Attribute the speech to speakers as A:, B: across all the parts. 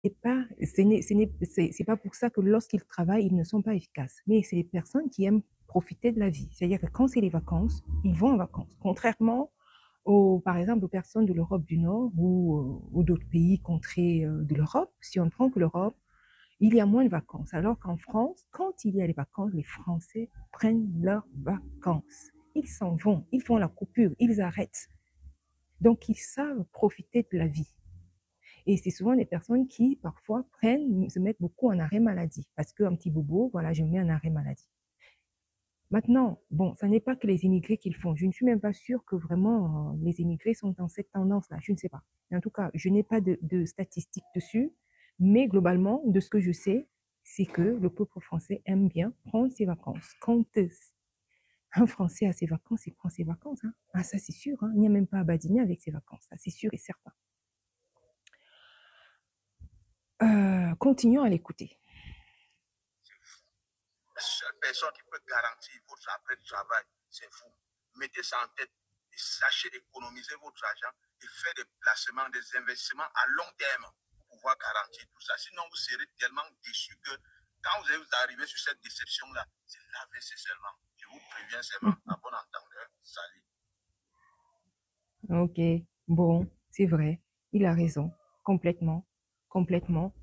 A: C'est pas pour ça que lorsqu'ils travaillent, ils ne sont pas efficaces. Mais c'est les personnes qui aiment profiter de la vie. C'est-à-dire que quand c'est les vacances, ils vont en vacances. Contrairement par exemple, aux personnes de l'Europe du Nord ou d'autres pays contrées de l'Europe, si on prend que l'Europe, il y a moins de vacances. Alors qu'en France, quand il y a les vacances, les Français prennent leurs vacances. Ils s'en vont, ils font la coupure, ils arrêtent. Donc, ils savent profiter de la vie. Et c'est souvent des personnes qui, parfois, se mettent beaucoup en arrêt maladie. Parce qu'un petit bobo, voilà, je me mets en arrêt maladie. Maintenant, bon, ça n'est pas que les immigrés qui le font. Je ne suis même pas sûre que vraiment les immigrés sont dans cette tendance-là. Je ne sais pas. En tout cas, je n'ai pas de statistiques dessus. Mais globalement, de ce que je sais, c'est que le peuple français aime bien prendre ses vacances. Quand un Français a ses vacances, il prend ses vacances. Hein. Ah, ça, c'est sûr. Hein. Il n'y a même pas à badiner avec ses vacances. Ça, c'est sûr et certain. Continuons à l'écouter.
B: La seule personne qui peut garantir votre après du travail, c'est vous. Mettez ça en tête et sachez économiser votre argent et faire des placements, des investissements à long terme pour pouvoir garantir tout ça. Sinon, vous serez tellement déçu que quand vous allez vous arriver sur cette déception-là, c'est l'AVC seulement. Je vous préviens seulement, à bon entendeur, salut.
A: Ok, bon, c'est vrai. Il a raison. Complètement. Complètement.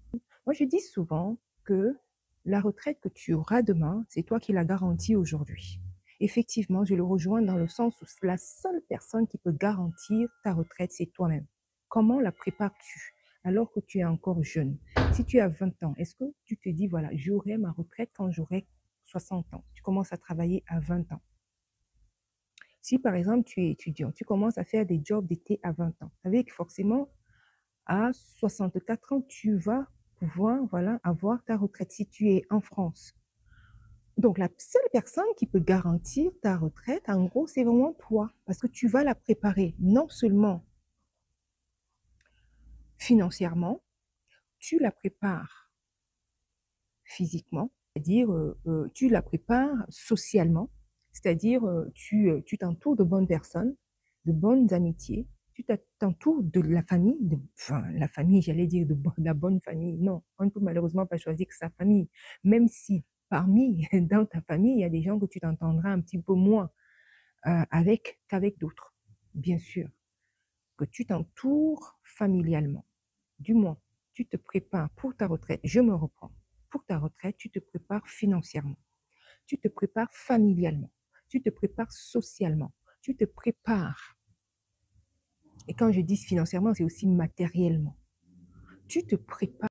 A: Moi, je dis souvent que la retraite que tu auras demain, c'est toi qui la garantis aujourd'hui. Effectivement, je le rejoins dans le sens où la seule personne qui peut garantir ta retraite, c'est toi-même. Comment la prépares-tu alors que tu es encore jeune? Si tu as 20 ans, est-ce que tu te dis, voilà, j'aurai ma retraite quand j'aurai 60 ans? Tu commences à travailler à 20 ans. Si par exemple tu es étudiant, tu commences à faire des jobs d'été à 20 ans, avec forcément à 64 ans, tu vas pouvoir voilà, avoir ta retraite si tu es en France. Donc, la seule personne qui peut garantir ta retraite, en gros, c'est vraiment toi, parce que tu vas la préparer non seulement financièrement, tu la prépares physiquement, c'est-à-dire tu la prépares socialement, c'est-à-dire tu t'entoures de bonnes personnes, de bonnes amitiés, tu t'entoures de la famille, enfin la famille, j'allais dire de la bonne famille. Non, on ne peut malheureusement pas choisir que sa famille, même si parmi, dans ta famille, il y a des gens que tu t'entendras un petit peu moins avec qu'avec d'autres, bien sûr, que tu t'entoures familialement. Du moins, tu te prépares pour ta retraite. Je me reprends. Pour ta retraite, tu te prépares financièrement. Tu te prépares familialement. Tu te prépares socialement. Tu te prépares. Et quand je dis financièrement, c'est aussi matériellement. Tu te prépares